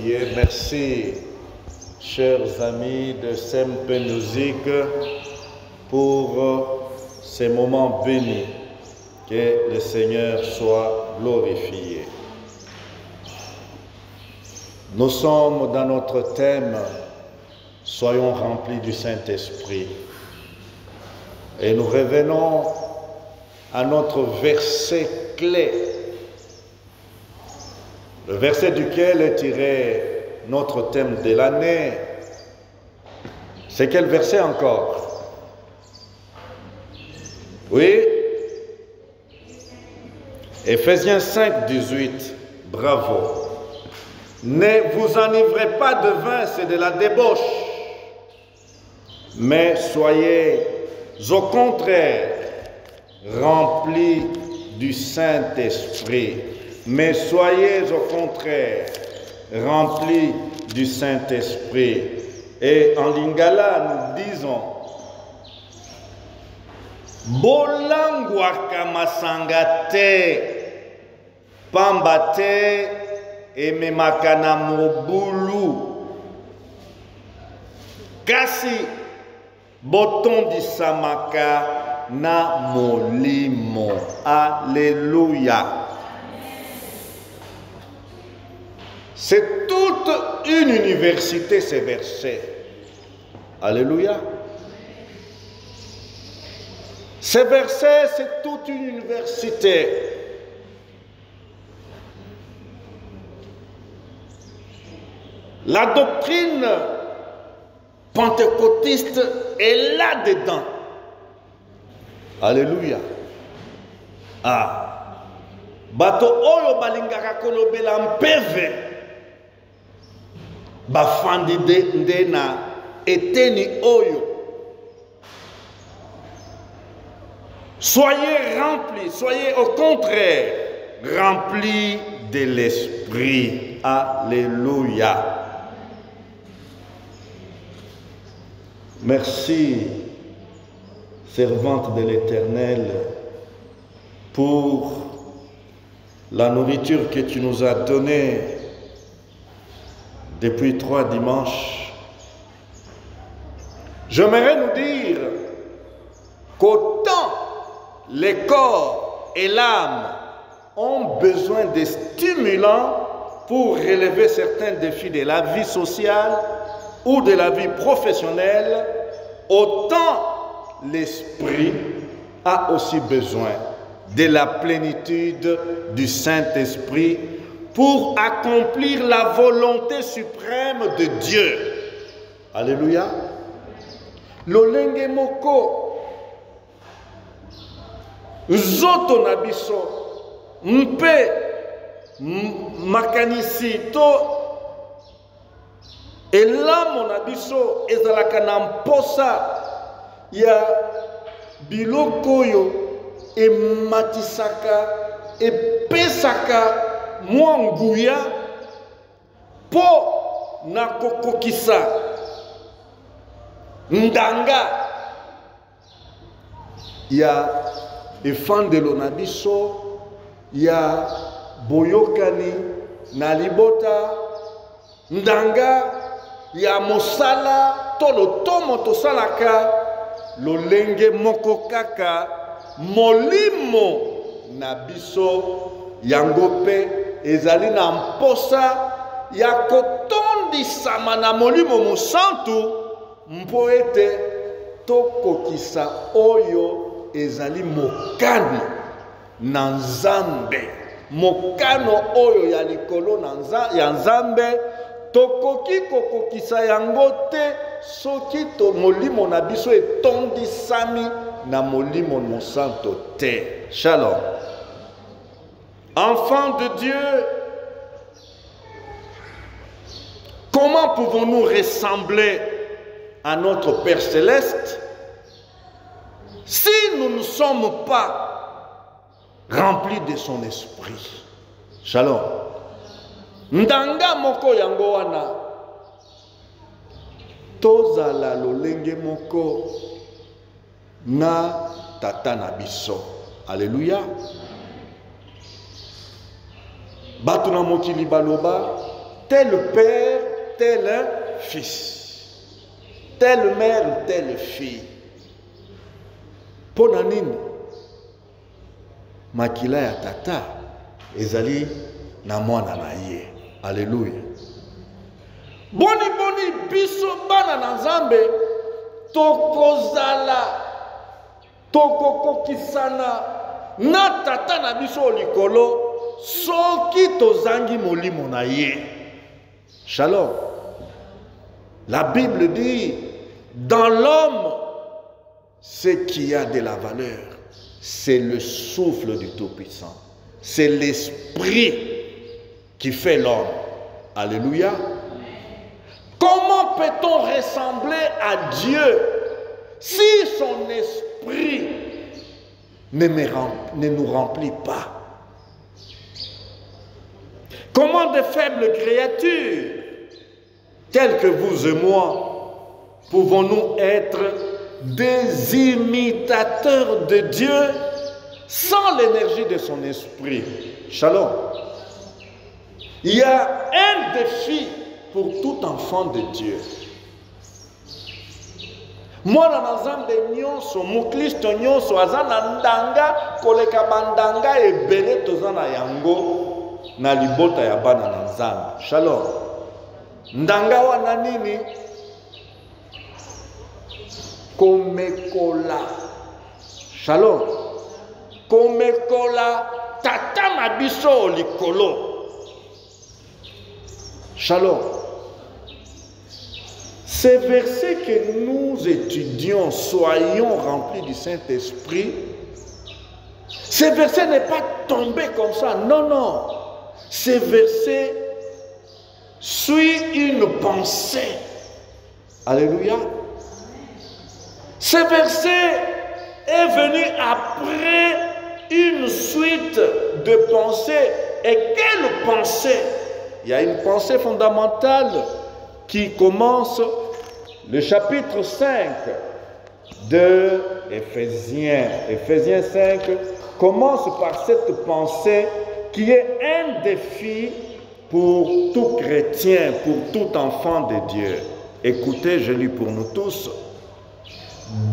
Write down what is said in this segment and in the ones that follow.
prier. Merci, chers amis de Sempe Musique, pour ces moments bénis. Que le Seigneur soit glorifié. Nous sommes dans notre thème « Soyons remplis du Saint-Esprit ». Et nous revenons à notre verset clé, le verset duquel est tiré notre thème de l'année. C'est quel verset encore? Oui? Éphésiens 5, 18. Bravo. Ne vous enivrez pas de vin, c'est de la débauche, mais soyez au contraire remplis du Saint-Esprit. Mais soyez au contraire remplis du Saint-Esprit. Et en lingala, nous disons Bolangwaka masangate pambate ememakana mobulu kasi botondisamaka na molimo. Alléluia. C'est toute une université ces versets. Alléluia. Ces versets, c'est toute une université. La doctrine pentecôtiste est là-dedans. Alléluia. Ah. Bato oyo balingaka kolobela mpeve. Bafandi ndena eteni oyo. Soyez remplis, soyez au contraire remplis de l'Esprit. Alléluia. Merci, servante de l'Éternel, pour la nourriture que tu nous as donnée depuis 3 dimanches. J'aimerais nous dire qu'autant les corps et l'âme ont besoin de stimulants pour relever certains défis de la vie sociale ou de la vie professionnelle, autant l'esprit a aussi besoin de la plénitude du Saint-Esprit pour accomplir la volonté suprême de Dieu. Alléluia. Lolenge moko zoto na biso mpe makanisi to elamo na biso ezalaka na mposa ya biloko oyo ematisaka epesaka mwa nguya mpo na kokokisa ndanga ya efandelo na biso ya boyokani na libota, ndanga ya mosala to lotomo tosalaka lolenge moko kaka molimo na biso yango pe ezali na mposa ya kotondisama na molimo mosantu mpo ete tokokisa oyo ezali mokano na Nzambe. Mokano oyo ya likolo ya Nzambe tokoki kokokisa yango te soki to molimo na biso etondisami na molimo mosanto te. Shalom. Enfants de Dieu, comment pouvons-nous ressembler à notre Père Céleste si nous ne sommes pas remplis de son esprit? Shalom. Ndanga moko yango wana tozala lolenge moko na tata na biso. Alléluia. Bato na mokili baloba tel père, tel fils, telle mère, telle fille. Pour nanine, makila ya tata, ezali na mwana na ye. Alléluia. Boni boni biso bana na Nzambe, tokozala, tokokokisana na tata na biso likolo, soki tozangi molimo na ye. Shalom. La Bible dit, dans l'homme, ce qui a de la valeur, c'est le souffle du Tout-Puissant. C'est l'esprit qui fait l'homme. Alléluia. Comment peut-on ressembler à Dieu si son esprit ne nous remplit pas? Comment de faibles créatures, telles que vous et moi, pouvons-nous être des imitateurs de Dieu sans l'énergie de son esprit? Shalom. Il y a un défi pour tout enfant de Dieu. Moi, dans Nzambe nyonso, muklisto nyonso, azana ndanga, koleka bandanga ebele tozana yango na libota ya bana na Nzambe. Shalom. Ndanga wana nini? Komekola. Shalom. Komekola tata mabiso likolo. Shalom. Ces versets que nous étudions, soyons remplis du Saint-Esprit, ces versets n'est pas tombé comme ça. Non, non. Ces versets suivent une pensée. Alléluia. Ce verset est venu après une suite de pensées. Et quelle pensée? Il y a une pensée fondamentale qui commence le chapitre 5 de Éphésiens. Éphésiens 5 commence par cette pensée qui est un défi pour tout chrétien, pour tout enfant de Dieu. Écoutez, je lis pour nous tous.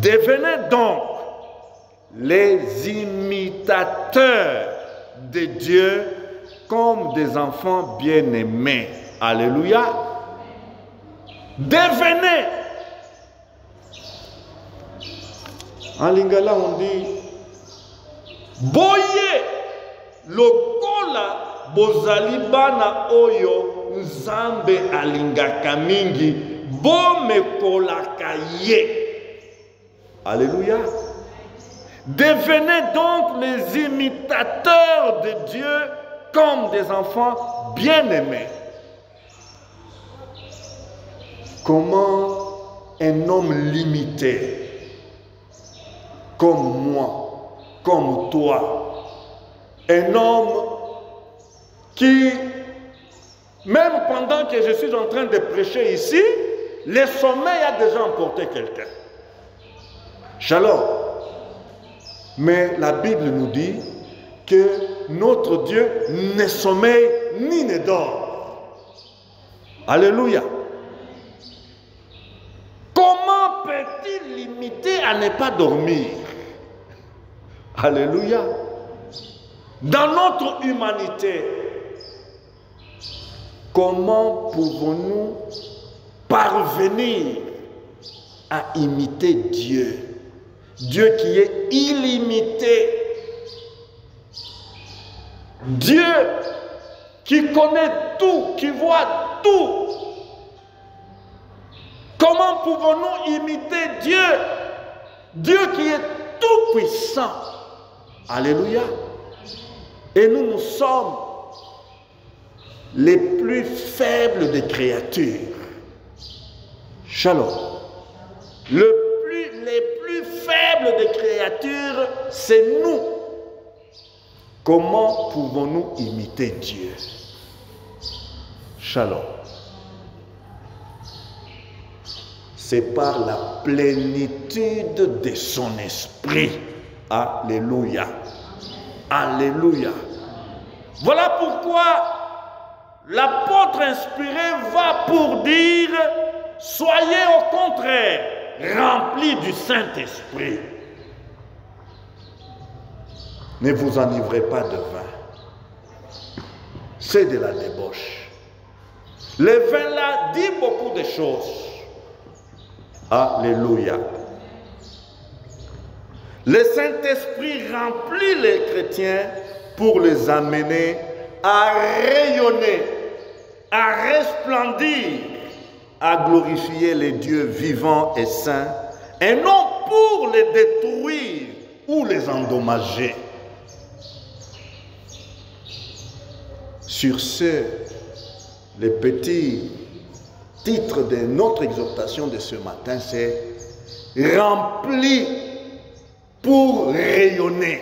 Devenez donc les imitateurs de Dieu comme des enfants bien-aimés. Alléluia. Devenez. En lingala on dit boye lokola bozali bana oyo Nzambe alingaka mingi bomekolaka ye. Alléluia. Devenez donc les imitateurs de Dieu comme des enfants bien-aimés. Comment un homme limité, comme moi, comme toi, un homme qui, même pendant que je suis en train de prêcher ici, le sommeil a déjà emporté quelqu'un. Shalom. Mais la Bible nous dit que notre Dieu ne sommeille ni ne dort. Alléluia. Comment peut-il limiter à ne pas dormir? Alléluia. Dans notre humanité, comment pouvons-nous parvenir à imiter Dieu? Dieu qui est illimité. Dieu qui connaît tout, qui voit tout. Comment pouvons-nous imiter Dieu? Dieu qui est tout puissant. Alléluia. Et nous, nous sommes les plus faibles des créatures. Shalom. Les plus faibles des créatures, c'est nous. Comment pouvons-nous imiter Dieu? Shalom. C'est par la plénitude de son esprit. Alléluia. Alléluia. Voilà pourquoi l'apôtre inspiré va pour dire, soyez au contraire remplis du Saint-Esprit. Ne vous enivrez pas de vin. C'est de la débauche. Le vin là dit beaucoup de choses. Alléluia. Le Saint-Esprit remplit les chrétiens pour les amener à rayonner, à resplendir, à glorifier les dieux vivants et saints, et non pour les détruire ou les endommager. Sur ce, le petit titre de notre exhortation de ce matin, c'est « Rempli pour rayonner ».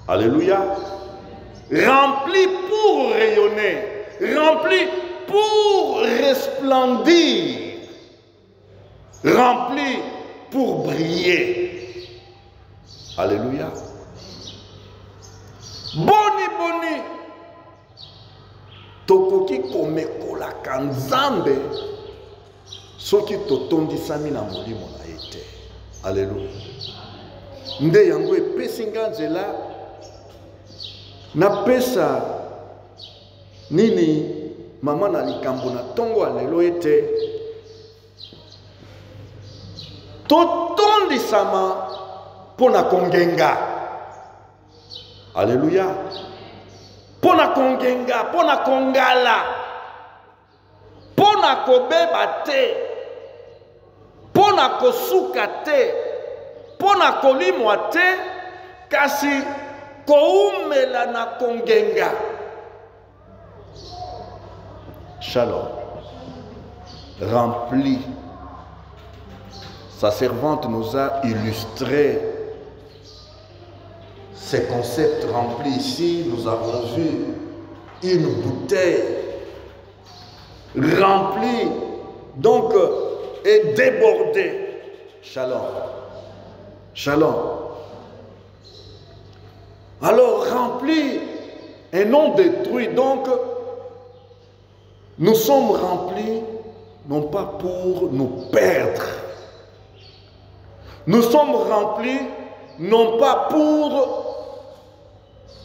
Alléluia. Rempli pour rayonner, rempli pour resplendir, rempli pour briller. Alléluia. Boni boni. Tokoki komekola kanzambe soki totondisami na molimo na ye te. Alléluia. Nde yango epesi nga nzela napesa nini mama na likambo na tongo alelo ete totondisama pona kongenga. Alléluia. Pona kongenga, pona kongala, pona kobeba te, pona kosuka te, pona kolimwa te, kasi koumela na kongenga. Shalom. Rempli. Sa servante nous a illustré ces concepts remplis ici. Nous avons vu une bouteille remplie, donc, et débordée. Shalom. Shalom. Alors, remplis et non détruits. Donc, nous sommes remplis, non pas pour nous perdre. Nous sommes remplis, non pas pour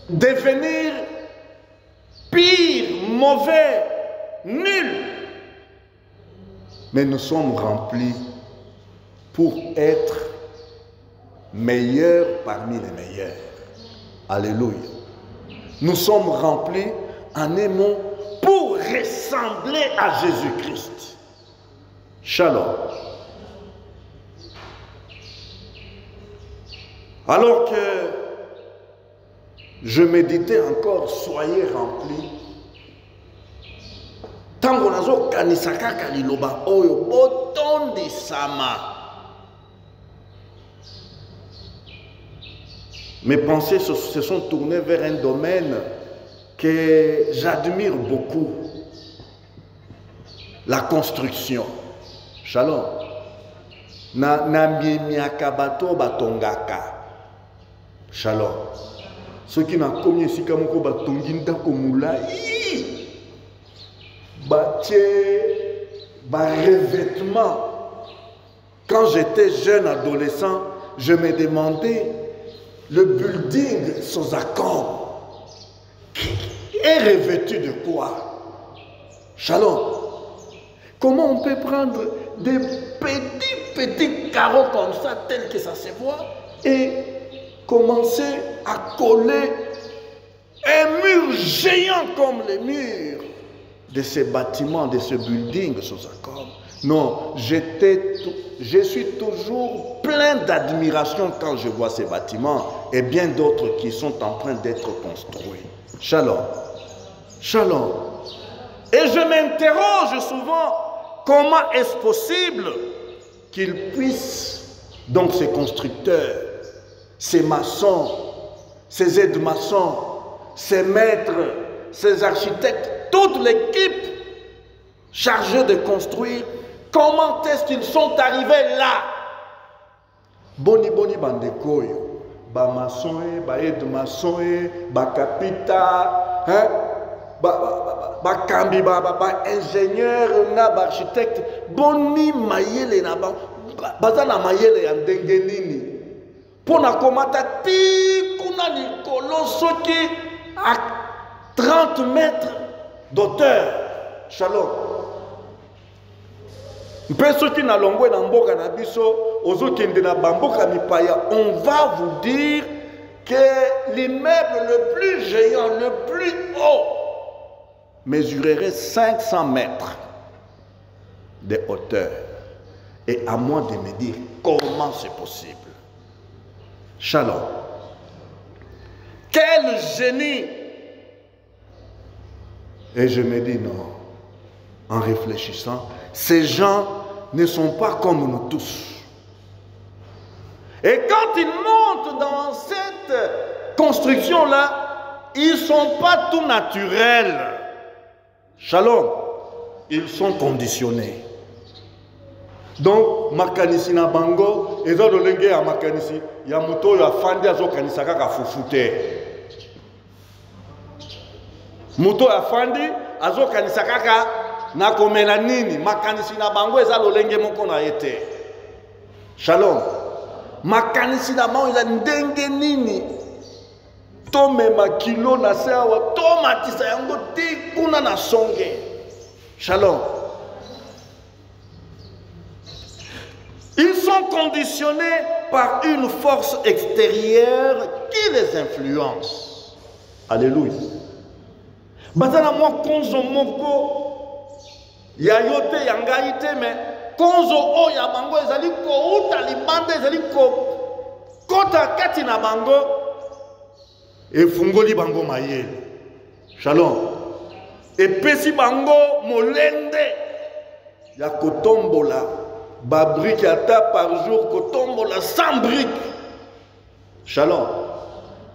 devenir pire, mauvais, nul. Mais nous sommes remplis pour être meilleurs parmi les meilleurs. Alléluia. Nous sommes remplis en aimant pour ressembler à Jésus-Christ. Shalom. Alors que je méditais encore, soyez remplis. Tango nazo kanisaka kaliloba oyo botondi sama. Mes pensées se sont tournées vers un domaine que j'admire beaucoup. La construction. Shalom. Na miemiaka bato batongaka. Shalom. Ceux qui n'ont commis ici comme batonginda komulai. Bâtier, revêtement. Quand j'étais jeune adolescent, je me demandais le building Sozakon est revêtu de quoi? Shalom. Comment on peut prendre des petits carreaux comme ça, tels que ça se voit, et commencer à coller un mur géant comme les murs de ces bâtiments, de ce building Sozakon? Non, je suis toujours plein d'admiration quand je vois ces bâtiments et bien d'autres qui sont en train d'être construits. Shalom. Shalom. Et je m'interroge souvent, comment est-ce possible qu'ils puissent, donc ces constructeurs, ces maçons, ces aides-maçons, ces maîtres, ces architectes, toute l'équipe chargée de construire, comment est-ce qu'ils sont arrivés là? Boni bandeko, ba maçon, ba aide maçon, ba capita, hein? bakambi ingénieur na architecte boni mayele na baza na mayele ya ndenge nini pona komata ti kuna likolo soki à 30 mètres d'auteur. Shalom. Mpe soki na longwe na mboka na biso ozokende na bamboka mipaya, on va vous dire que l'immeuble le plus géant, le plus haut, mesurerait 500 mètres de hauteur. Et à moi de me dire comment c'est possible. Shalom. Quel génie! Et je me dis non, en réfléchissant, ces gens ne sont pas comme nous tous. Et quand ils montent dans cette construction-là, ils ne sont pas tout naturels. Shalom. Ils sont conditionnés. Donc, makanisi na bango, ezo dolenge ya makanisi, ya muto ya fandi azo kanisa kaka fufute. Muto ya fandi azo kanisa kaka na komela nini, makanisi na bango eza lolenge moko na yete. Shalom. Makanisi na bango eza ndenge nini. Tome makilo na sewa, toma tisa yango ti kuna na songe. Shalom. Ils sont conditionnés par une force extérieure qui les influence. Alléluia. Bazana moi konzo moko ya yote ya ngai te me konzo o ya bango ezali ko uta libanda ezali ko kota kati na bango efungoli bango mayele. Shalom. Epesi bango molende ya kotombola ba brique ata par jour kotombola 100 briques. Shalom.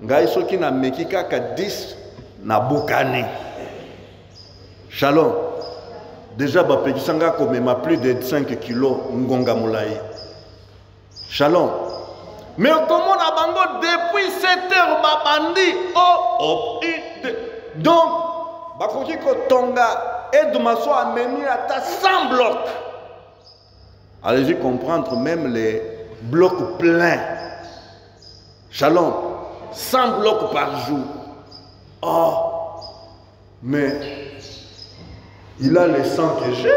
Ngai soki na meki kaka 10 na bukani. Shalom. Déjà bapekisanga komema plus de 5 kilos ngonga mulai. Shalom. Mais comment na bango depuis 7 heures babandi donc bakoki kotonga Edmaso ameni ata 100 blocs. Allez-y comprendre même les blocs pleins. Shalom. 100 blocs par jour. Oh, mais il a le sang que j'ai.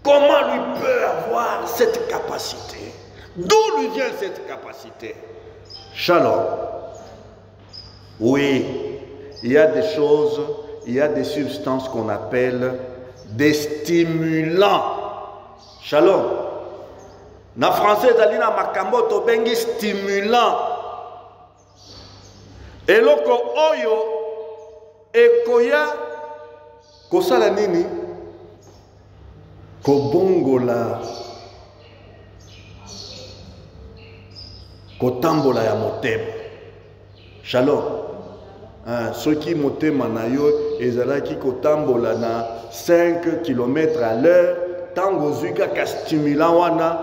Comment lui peut avoir cette capacité? D'où lui vient cette capacité? Shalom. Oui, il y a des choses, il y a des substances qu'on appelle des stimulants. Shalom. Na français dalina makambo to bengi stimulant. Eloko oyo ekoya kosala nini? Kobongola kotambola ya motema. Shalom. Soki motema na yo ezalaki kotambola na 5 km à l'heure, tango zuka ka stimulant wana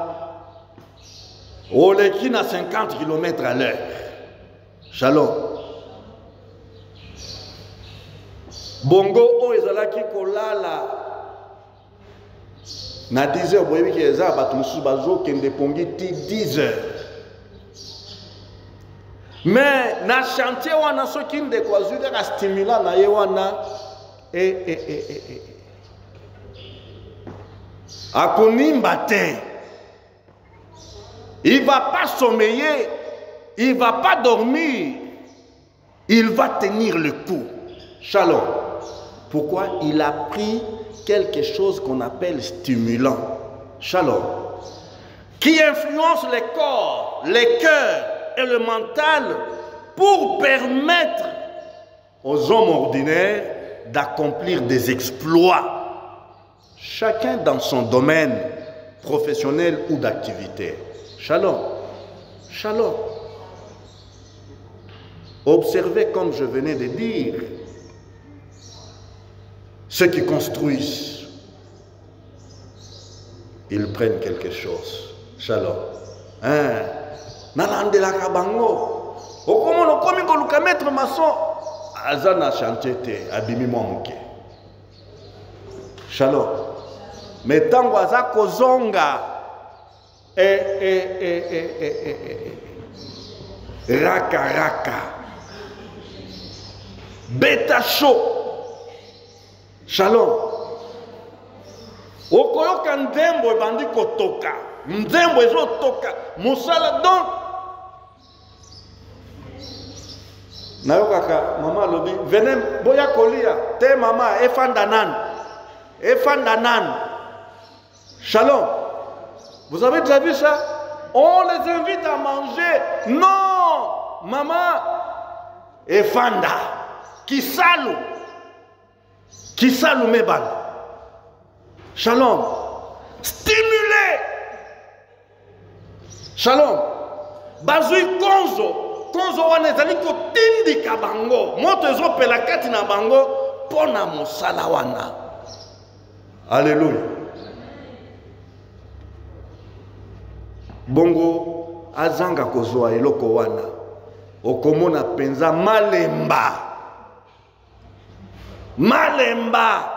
oleki na 50 km à l'heure. Shalom. Bongo o ezalaki kolala na 10 heures boyebi ki eza bato mosusu bazokende pongi ti 10 heures. Mais na chantier wana soki ndeko azwi kaka stimulant na ye wana akonimba te. Il ne va pas sommeiller, il ne va pas dormir, il va tenir le coup. Shalom. Pourquoi? Il a pris quelque chose qu'on appelle stimulant. Shalom. Qui influence les corps, les cœurs et le mental pour permettre aux hommes ordinaires d'accomplir des exploits. Chacun dans son domaine professionnel ou d'activité. Shalom. Shalom. Observez comme je venais de dire. Ceux qui construisent, ils prennent quelque chose. Shalom. Nalande la kabango. Okomo no komi koluka maître maçon. Azana chantete abimi mwamuke. Shalom. Mais tango aza kozonga raka raka beta chaud. Shalom. Okoyoka ndembo ebandi kotoka. Ndembo ezotoka. Musala donc. Nayokaka mama lobi venez boya kolia te mama efandanan. Efandanan. Shalom. Vous avez déjà vu ça? On les invite à manger. Non, maman. Efanda. Kisalu. Kisalu meban. Shalom. Stimuler. Shalom. Bazui konzo. Konzo wana ezali kotindika bango. Moto ezopela kati na bango pona mosala wana. Alléluia. Bongo azanga kozwa eloko wana. Okomona penza malemba. Malemba.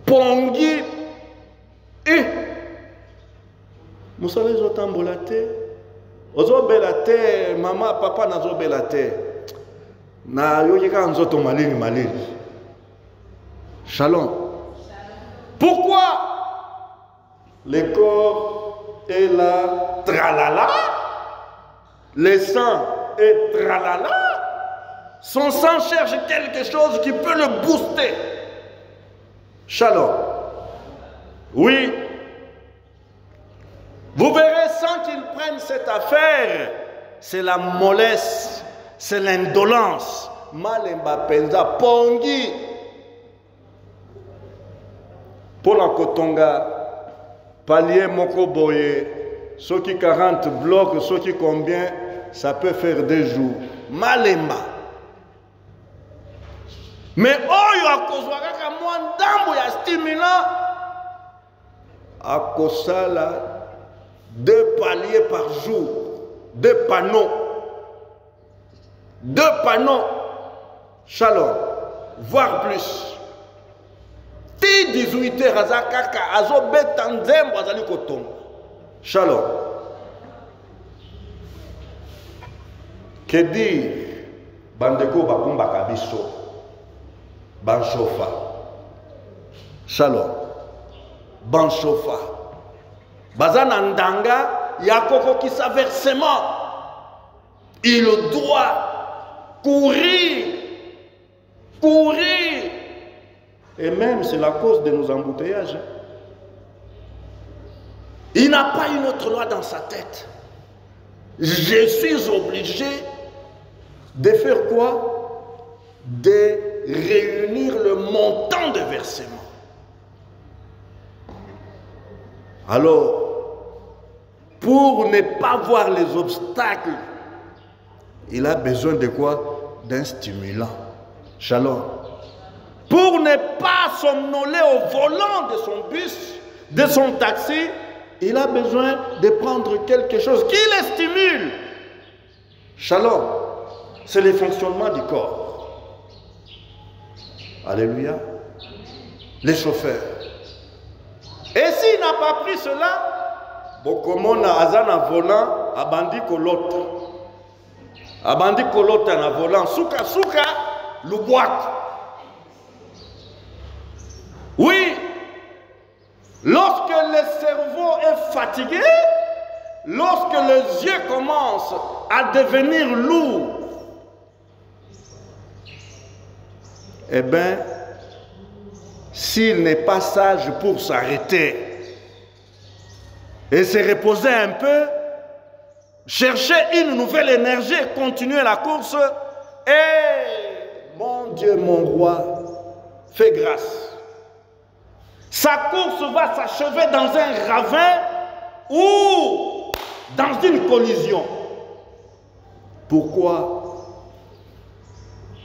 Pongi. Musala ezotambola te. Ozobela te, mama, papa nazobela te. Na yoyeka nzoto malini malini. Shalom. Pourquoi le corps est là, tralala, le sang est tralala, son sang cherche quelque chose qui peut le booster. Shalom. Oui. Vous verrez, sans qu'ils prennent cette affaire, c'est la mollesse, c'est l'indolence. Malemba penza pongi. Pour la Kotonga, palier moko boye, ceux qui 40 blocs, ceux qui combien, ça peut faire 2 jours. Malemba. Mais oyo akozwaka ka mwandambo ya stimulant, akosala 2 paliers par jour, 2 panneaux. 2 panneaux. Shalom. Voire plus. 18 heures azakaka azobeta nzembo azali kotonga. Shalom. Que dire bandeko bakumbaka biso banchofa. Shalom. Banchofa. Bazana ndanga yakoko qui sa versement. Il doit courir. Courir. Et même c'est la cause de nos embouteillages. Il n'a pas une autre loi dans sa tête. Je suis obligé de faire quoi? De réunir le montant de versement. Alors, pour ne pas voir les obstacles, il a besoin de quoi? D'un stimulant. Shalom. Pour ne pas somnoler au volant de son bus, de son taxi, il a besoin de prendre quelque chose qui le stimule. Shalom. C'est le fonctionnement du corps. Alléluia. Les chauffeurs. Et s'il n'a pas pris cela, bokomona azana volant, abandi kolota. Abandi kolota na volant, souka souka, lubwak. Oui, lorsque le cerveau est fatigué, lorsque les yeux commencent à devenir lourds, eh bien, s'il n'est pas sage pour s'arrêter et se reposer un peu, chercher une nouvelle énergie et continuer la course, et mon Dieu, mon roi, fais grâce. Sa course va s'achever dans un ravin ou dans une collision. Pourquoi?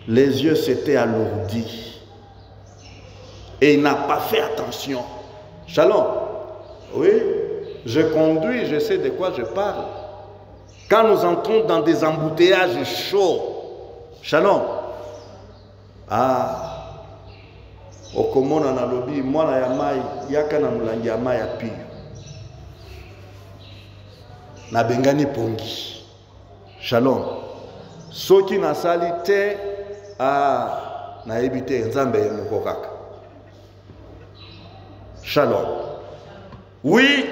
Les yeux s'étaient alourdis et il n'a pas fait attention. Shalom. Oui, je conduis, je sais de quoi je parle. quand nous entrons dans des embouteillages chauds. Shalom. Ah, okomona na lobi mwana ya mai yaka na mulangi ya mai ya pi. Na bengani pongi. Shalom. Soki na sali te na ebite nzambe moko kaka. Shalom. Oui,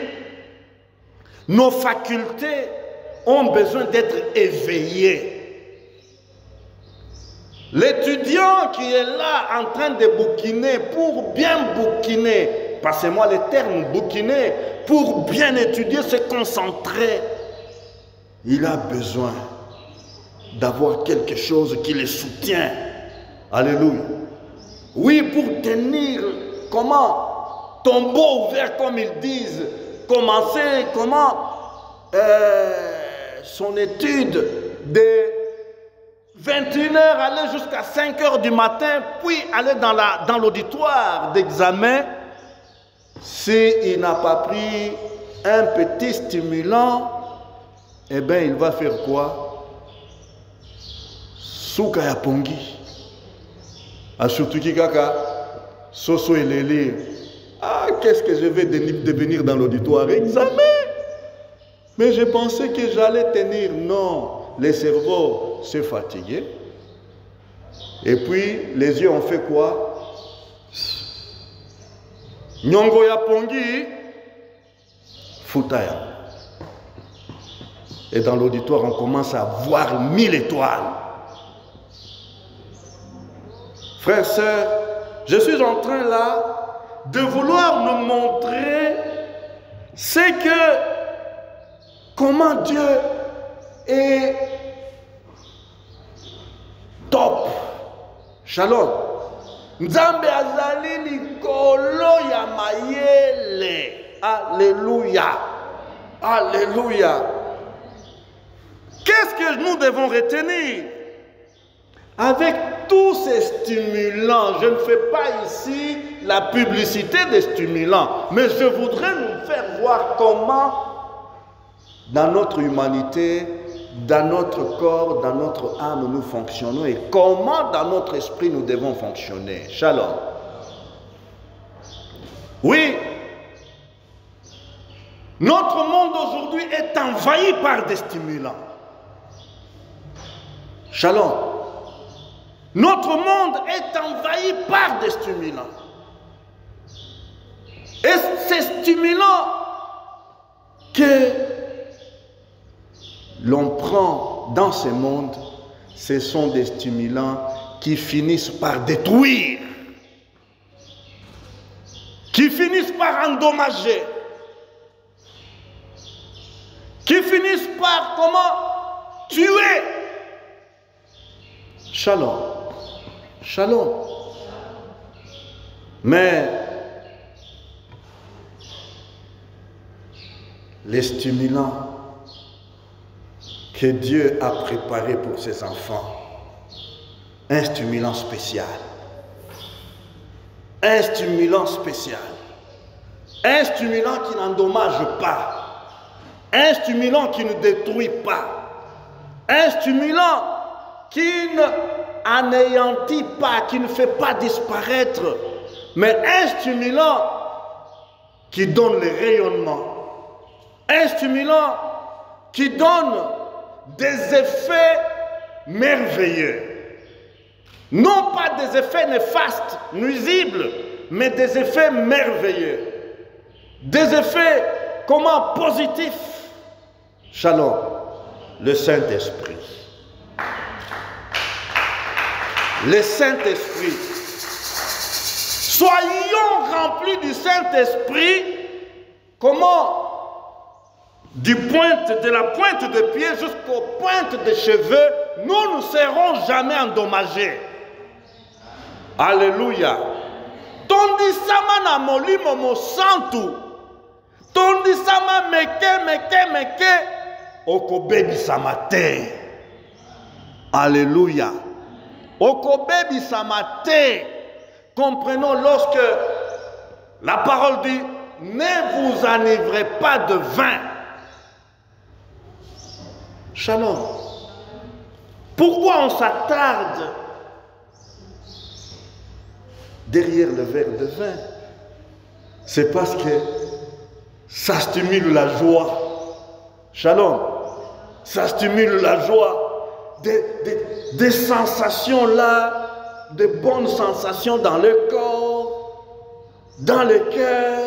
nos facultés ont besoin d'être éveillées. L'étudiant qui est là en train de bouquiner, pour bien bouquiner, passez-moi le terme bouquiner, pour bien étudier, se concentrer, il a besoin d'avoir quelque chose qui le soutient. Alléluia. Oui, pour tenir, comment? Tombeau ouvert, comme ils disent, commencer, son étude de 21h aller jusqu'à 5h du matin, puis aller dans l'auditoire d'examen. S'il n'a pas pris un petit stimulant, eh bien, il va faire quoi? Souka ya pongi. Surtout qui kaka, soso et lélé. Ah, qu'est-ce que je vais devenir dans l'auditoire? Examen. Mais je pensais que j'allais tenir. Non, le cerveau s'est fatigué. Et puis, les yeux ont fait quoi? Nyongo ya pongi, futaya. Et dans l'auditoire, on commence à voir 1000 étoiles. Frères, sœurs, je suis en train là de vouloir nous montrer c'est que comment Dieu est top. Shalom. Nzambe azali likolo ya mayele. Alléluia. Alléluia. Qu'est-ce que nous devons retenir? Avec tous ces stimulants, je ne fais pas ici la publicité des stimulants, mais je voudrais nous faire voir comment, dans notre humanité, dans notre corps, dans notre âme, nous fonctionnons et comment, dans notre esprit, nous devons fonctionner. Shalom. Oui, notre monde aujourd'hui est envahi par des stimulants. Shalom. Notre monde est envahi par des stimulants. Et ces stimulants que l'on prend dans ce monde, ce sont des stimulants qui finissent par détruire, qui finissent par endommager, qui finissent par comment? Tuer. Shalom. Shalom. Mais les stimulants que Dieu a préparés pour ses enfants, un stimulant spécial, un stimulant spécial, un stimulant qui n'endommage pas, un stimulant qui ne détruit pas, un stimulant qui ne anéantit pas, qui ne fait pas disparaître, mais un stimulant qui donne le rayonnement, un stimulant qui donne des effets merveilleux. Non pas des effets néfastes, nuisibles, mais des effets merveilleux. Des effets, comment, positifs. Shalom, le Saint-Esprit. Le Saint-Esprit. Soyons remplis du Saint-Esprit. Comment? De la pointe de pied jusqu'aux pointes des cheveux, nous ne serons jamais endommagés. Alléluia. Tondisama na molimo mosantu. Tondisama meke okobebisama te. Alléluia. Okobebisama te. Comprenons lorsque la parole dit ne vous enivrez pas de vin. Shalom. Pourquoi on s'attarde derrière le verre de vin? C'est parce que ça stimule la joie. Shalom. Ça stimule la joie. Des sensations là, de bonnes sensations dans le corps, dans le cœur.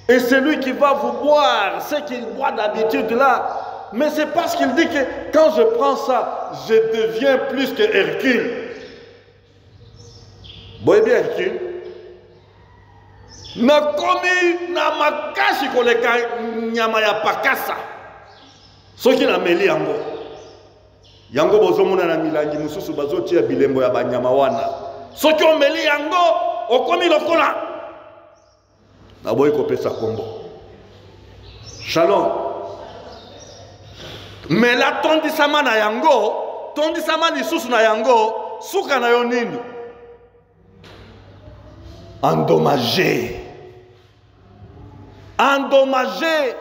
Et celui qui va vous boire, ce qu'il boit d'habitude là, mais c'est parce qu'il dit que quand je prends ça, je deviens plus que Hercule. Voyez bien Hercule? Nakomi na makashi koleka nyama ya pakasa. Soki na meli yango. Yango bozomona na milangi mususu bazotia bilembo ya banyama wana. Soki o meli yango okomi lokola. Na boy kopesa kombo. Shalom. Mais la tondisama na yango, tondisama lisusu na yango, suka na yo nini? Endommagé. Endommagé.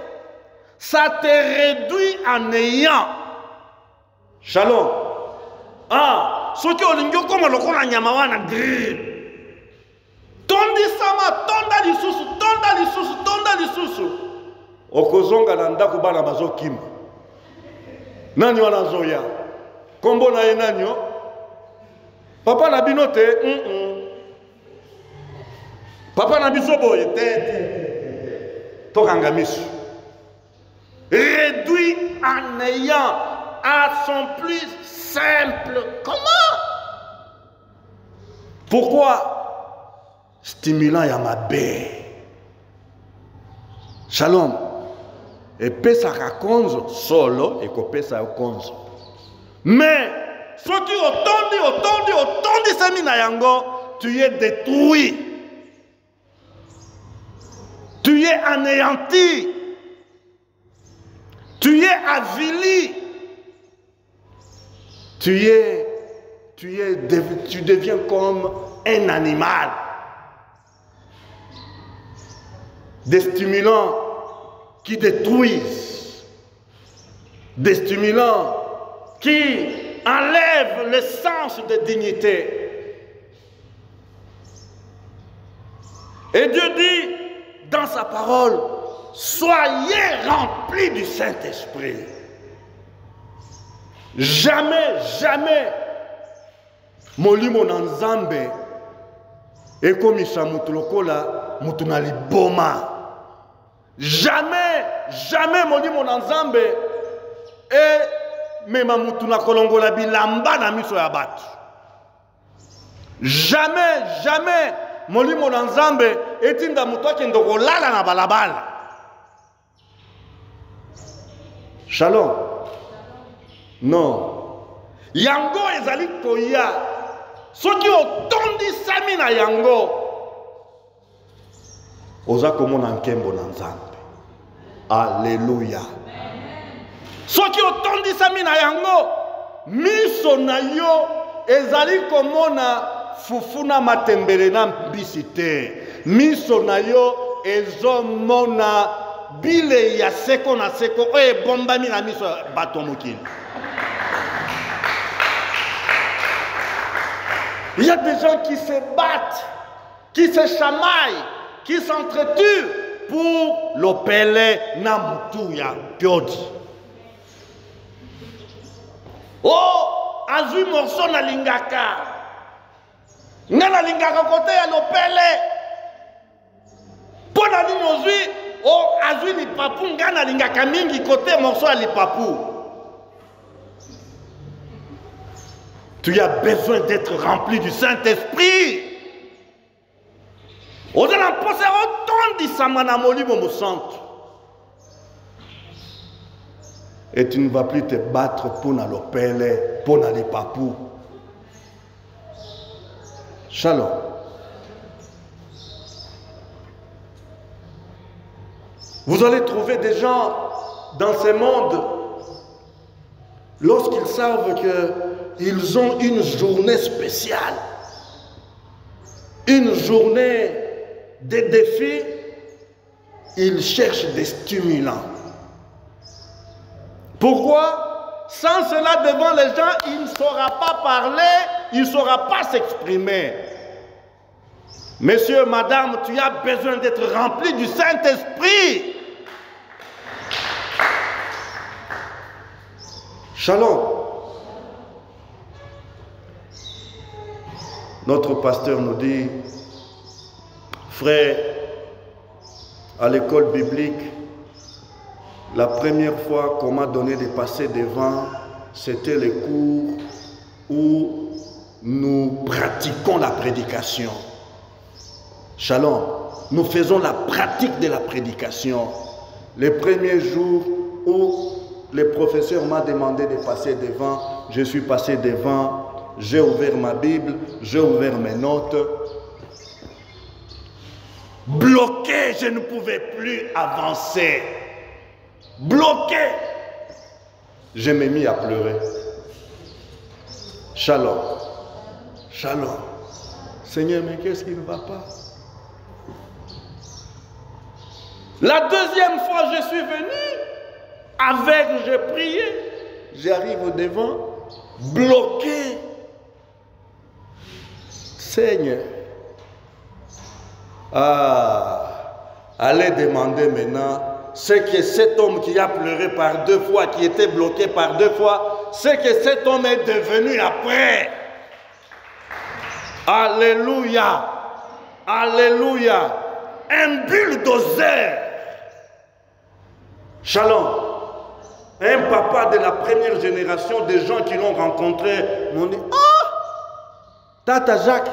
Ça te réduit en néant. Shalom. Ah, soki olingyo koma lokola nyama wana grill. Tondisama, tonda lisusu, tonda lisusu, tonda lisusu. Okozonga na ndako bana bazokima. Nani wana zoya? Kombo na ye nani yo? Papa na binote? Papa na biso boye? Tokanga misu. Réduit en néant à son plus simple. Comment? Pourquoi? Stimulant ya mabe. Shalom. Et pesa konzo solo et ko pesa konzo. Mais soki otondi semina yango, tu es détruit. Tu es anéanti. Tu es avili. Tu deviens comme un animal. Des stimulants qui détruisent, des stimulants qui enlèvent le sens de dignité. Et Dieu dit dans sa parole, soyez remplis du Saint-Esprit. Jamais, jamais, molimo na nzambe ekomisa mutu lokola mutu na liboma. Jamais, jamais molimo na nzambe mema mutu na kolongola bilamba na miso ya batu. Jamais, jamais molimo na nzambe etinda mutu akende kolala na balabala. Shalom. Non. Yango ezali koya. Soki otondi sami na yango, oza komona nkembo na nzambe. Alléluia. Soki otondi sami na yango, miso na yo ezali komona fufuna matembele na mbisi te. Miso na yo ezomona bile ya seko na seko oye bombami na miso bato mokili. Il y a des gens qui se battent, qui se chamaillent, qui s'entretuent pour l'opele na mutu ya piodi. Oh, azui morceau na lingaka. Ngana lingaka kote ya l'opele. Pona ni mozui, oh, azui ni papu ngana lingaka mingi kote morceau ya lipapu. Tu as besoin d'être rempli du Saint-Esprit. Ozala mpose otondisama na molimo mosantu. Et tu ne vas plus te battre pour na lopele, pour na lipapu. Shalom. Vous allez trouver des gens dans ce monde, lorsqu'ils savent qu'ils ont une journée spéciale, une journée de défis, ils cherchent des stimulants Pourquoi? Sans cela, devant les gens, il ne saura pas parler, il ne saura pas s'exprimer. Monsieur, madame, tu as besoin d'être rempli du Saint-Esprit. Shalom. Notre pasteur nous dit, frère, à l'école biblique, la première fois qu'on m'a donné de passer devant, c'était les cours où nous pratiquons la prédication. Shalom, nous faisons la pratique de la prédication. Les premiers jours où le professeur m'a demandé de passer devant, je suis passé devant, j'ai ouvert ma Bible, j'ai ouvert mes notes. Bloqué, je ne pouvais plus avancer. Bloqué. Je m'ai mis à pleurer. Shalom. Shalom. Seigneur, mais qu'est-ce qui ne va pas? La deuxième fois, je suis venu, j'ai prié, j'arrive au devant, bloqué. Seigneur, allez demander maintenant ce que cet homme qui a pleuré par 2 fois, qui était bloqué par 2 fois, ce que cet homme est devenu après. Alléluia, alléluia, un bulldozer. Shalom. Un papa de la première génération des gens qui l'ont rencontré m'ont dit, oh, Tata Jacques,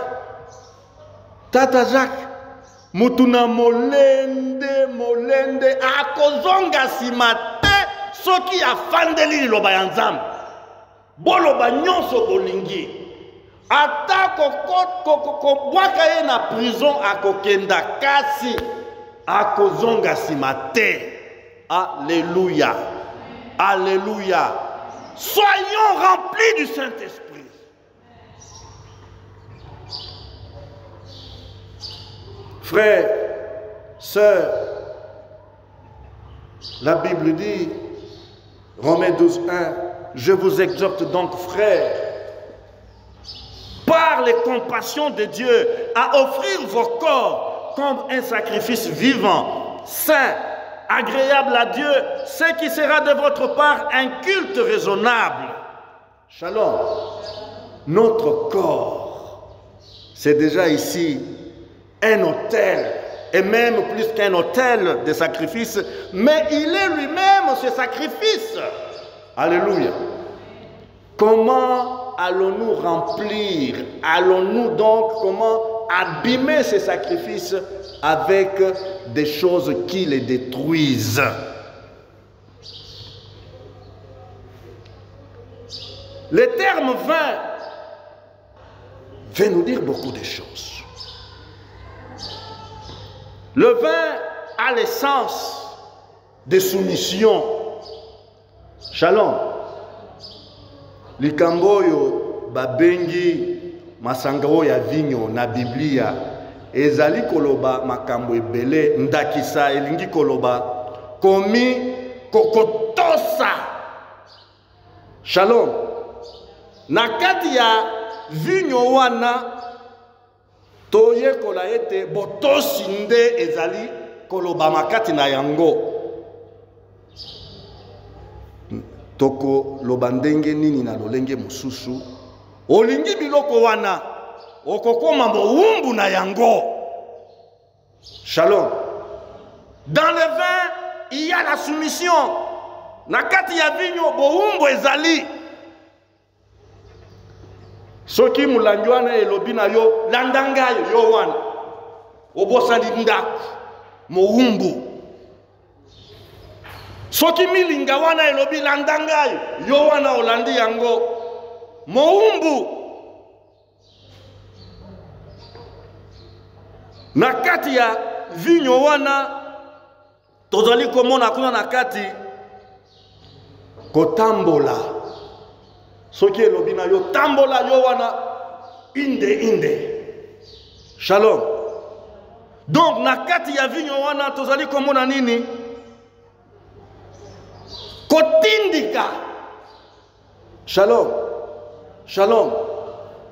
mutuna molende, akozonga simate, soki afandeli loba ya nzambe. Boloba nyonso bolingi. Ata kobwaka ye na prison akokenda kasi, akozonga simate. Alléluia. Alléluia. Soyons remplis du Saint-Esprit. Frères, sœurs, la Bible dit, Romains 12, 1, je vous exhorte donc, frères, par les compassions de Dieu, à offrir vos corps comme un sacrifice vivant, saint, agréable à Dieu, ce qui sera de votre part un culte raisonnable. Shalom. Notre corps, c'est déjà ici un autel, et même plus qu'un autel de sacrifice, mais il est lui-même ce sacrifice. Alléluia. Comment allons-nous remplir, allons-nous donc, comment abîmer ces sacrifices avec des choses qui les détruisent? Le terme vin veut nous dire beaucoup de choses. Le vin a l'essence de soumission. Shalom. Likamboyo babengi masangao ya vinyo na Biblia ezali koloba makambo ebele ndakisa elingi koloba komi kokotosa. Shalom. Na kati ya vinyo wana toye kola ete botosi nde ezali koloba makati na yango. Toko loba ndenge nini na lolenge mususu olingi biloko wana okokoma mowumbu na yango. Shalom. Dans le vin, il y a la soumission. Na kati ya vinyo bowumbu ezali. Soki mulangi wana elobi na yo landanga yo wana obosali ndako mowumbu. Soki milinga wana elobi landanga yo wana olandi yango mowumbu. Na kati ya vinyo wana tozali komona kuna na kati kotambola. Soki elobi na yo tambola yo wana inde. Shalom. Donc na kati ya vinyo wana tozali komona nini? Kotindika. Shalom. Shalom.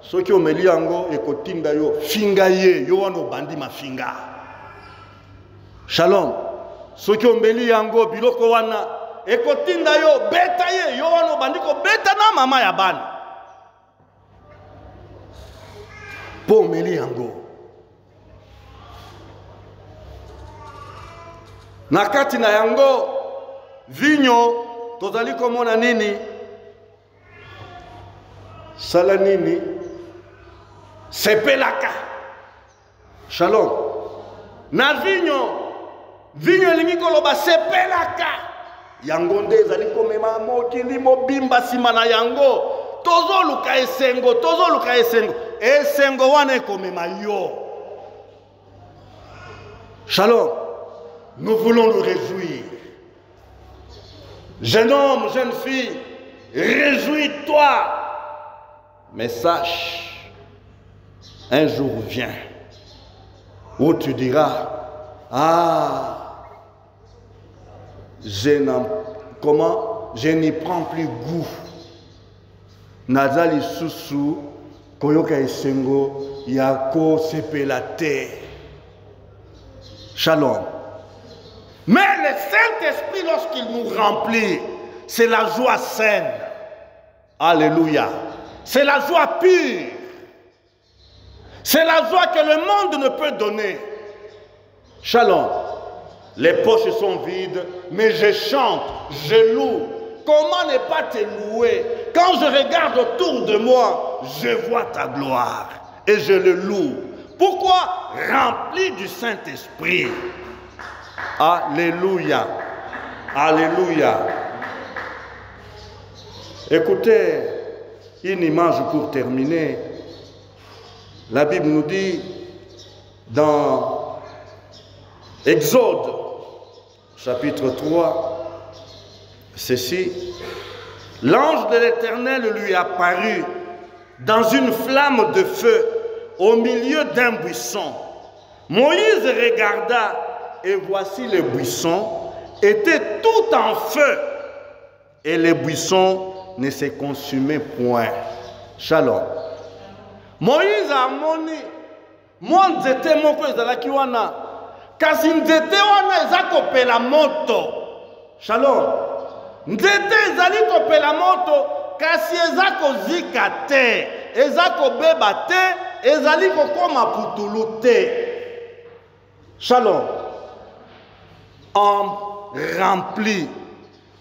Ceux qui ont mis yango et kotinda yo finga ye yo wano bandi ma finga. Shalom. Ceux qui ont mis yango biloko wana et kotinda yo beta ye yo wano bandi ko beta na mama ya bana. Po meli yango. Nakati na yango vinyo tozali komona nini? Sala nini? Sepelaka. Shalom. Na vinyo lingi koloba sepelaka. Yango nde ezali komema mokili mobimba sima na yango. Tozoluka esengo. Esengo wana ekomema yo. Shalom. Nous voulons nous réjouir. Jeune homme, jeune fille, réjouis-toi. Mais sache, un jour vient où tu diras, ah, je n'y prends plus goût. Nazali susu, koyoka esengo, yako sepelate. Shalom. Mais le Saint-Esprit, lorsqu'il nous remplit, c'est la joie saine. Alléluia. C'est la joie pure. C'est la joie que le monde ne peut donner. Shalom. Les poches sont vides, mais je chante, je loue. Comment ne pas te louer? Quand je regarde autour de moi, je vois ta gloire et je le loue. Pourquoi? Rempli du Saint-Esprit. Alléluia. Alléluia. Écoutez, une image pour terminer. La Bible nous dit dans Exode, chapitre 3, ceci. L'ange de l'Éternel lui apparut dans une flamme de feu au milieu d'un buisson. Moïse regarda et voici le buisson était tout en feu et le buisson ne se consumait point. Shalom. Moïse a moni mwa nzete moko ezalaki wana kasi nzete wana eza kopela moto. Shalom. Nzete ezali kopela moto kasi eza kozika te, eza kobeba te, ezali kokoma putulu te. Shalom. Rempli,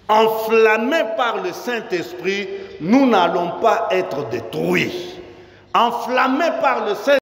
enflammé par le Saint-Esprit, nous n'allons pas être détruits. Enflammé par le Saint-Esprit,